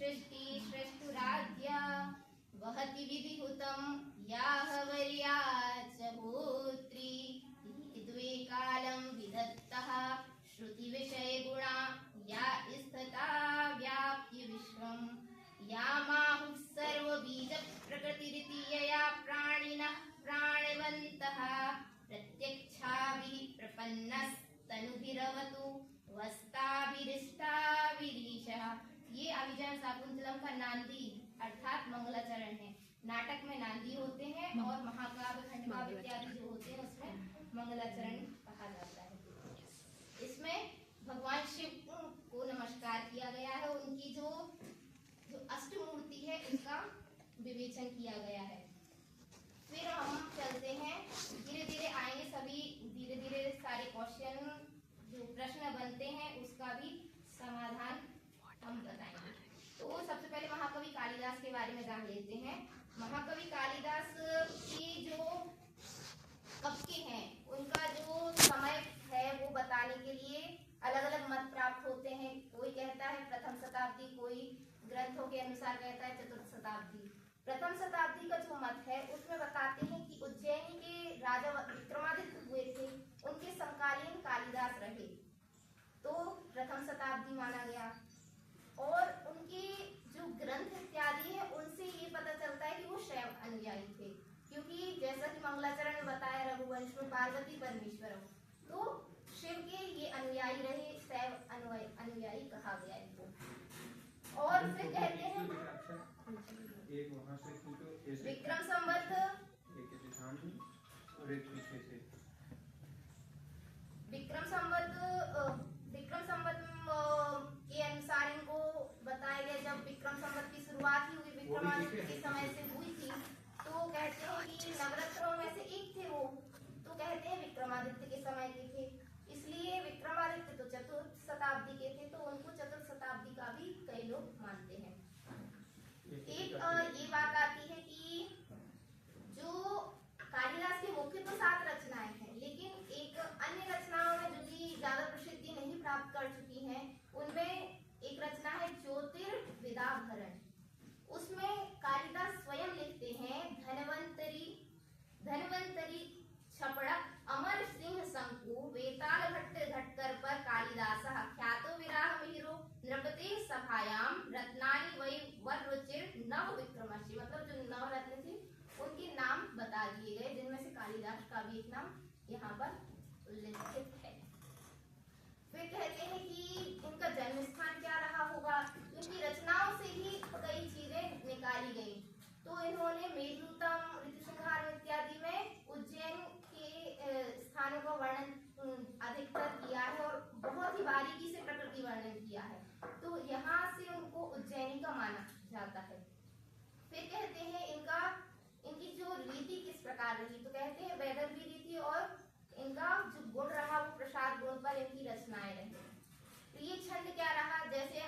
सृष्टि सृष्टुराद्य वहति विधिहुतं याः वर्या च भूत्री द्वे कालं विधत्तः श्रुतिविषयगुणा या स्थिता व्याप्य विश्वं या माहुः सर्वबीजप्रकृतिरिति यया प्राणिनः प्राणवन्तः प्रत्यक्षाभिः प्रपन्नस्तनुभिरवतु वस्ताभिरिष्टाभिरीशः। ये अभिजन शाकुंतलम का नांदी अर्थात मंगलाचरण है। नाटक में नांदी होते हैं और महाकाव्य खंडकाव्य इत्यादि जो होते हैं उसमें मंगलाचरण कहा जाता है। इसमें भगवान शिव को नमस्कार किया गया है, उनकी जो अष्टमूर्ति है उसका विवेचन किया गया है। फिर हम चलते हैं, धीरे धीरे आएंगे सभी, धीरे धीरे सारे क्वेश्चन जो प्रश्न बनते हैं उसका भी समाधान हम बताएंगे। तो सबसे पहले महाकवि कालिदास के बारे में जान लेते हैं। महाकवि कालिदास की जो कब के हैं उनका जो समय है वो बताने के लिए अलग अलग मत प्राप्त होते हैं। कोई कहता है प्रथम शताब्दी, कोई ग्रंथों के अनुसार कहता है चतुर्थ शताब्दी। प्रथम शताब्दी का जो मत है उसमें बताते हैं कि उज्जैनी के राजा विक्रमादित्य हुए थे, उनके समकालीन कालिदास रहे, तो प्रथम शताब्दी माना गया। और उनके जो ग्रंथ इत्यादि है उनसे ये पता चलता है कि वो शैव अनुयायी थे, क्योंकि जैसा कि मंगलाचरण में बताया रघुवंश में पार्वती परमेश्वरम, तो शिव के ये अनुयायी रहे, शैव अनुयायी कहा गया इनको। और फिर कहते हैं एक वहां से विक्रम संवत के अनुसार इनको बताया गया। जब विक्रम संवत की शुरुआत ही हुई विक्रमादित्य के समय से हुई थी, तो कहते हैं कि नवरत्नों में से एक थे वो, तो कहते हैं विक्रमादित्य के समय के थे, इसलिए विक्रमादित्य तो चतुर्थ शताब्दी के थे, तो उनको चतुर्थ शताब्दी का भी कई लोग मानते हैं। एक ये बात आती है कि जो कालिदास की मुख्य तो 7 रचनाएं हैं, लेकिन एक अन्य रचनाओं में जो कि ज्यादा प्रसिद्धि नहीं प्राप्त कर चुकी हैं, उनमें एक रचना है ज्योतिर्विदाभरण। उसमें कालिदास स्वयं लिखते हैं धनवंतरी छपड़क अमर सिंह शंकु वेताल भट्ट घटकर पर कालिदासः ख्यातो विराह मिहिरो नृपते सभायाम रत्नानि वै वररुचिर नव विक्रमस्य। मतलब जो 9 रत्न थे उनके नाम बता दिए गए, जिनमें से कालिदास का भी एक नाम यहाँ पर उल्लेखित है। फिर कहते हैं कि उनका जन्म स्थान क्या रहा होगा, उनकी रचनाओं से ही कई चीजें निकाली गई। तो इन्होंने मेघदूतम, ऋतुसंहार इत्यादि में उज्जैन के स्थानों का वर्णन अधिकतर किया है और बहुत ही बारीकी से प्रकृति वर्णन किया है, तो यहाँ से उनको उज्जैनी का माना जाता है। फिर कहते हैं इनकी जो रीति किस प्रकार रही, तो कहते हैं वैदर्भी रीति, और इनका जो गुण रहा वो प्रसाद गुण पर इनकी रचनाएं रही। तो ये छंद क्या रहा, जैसे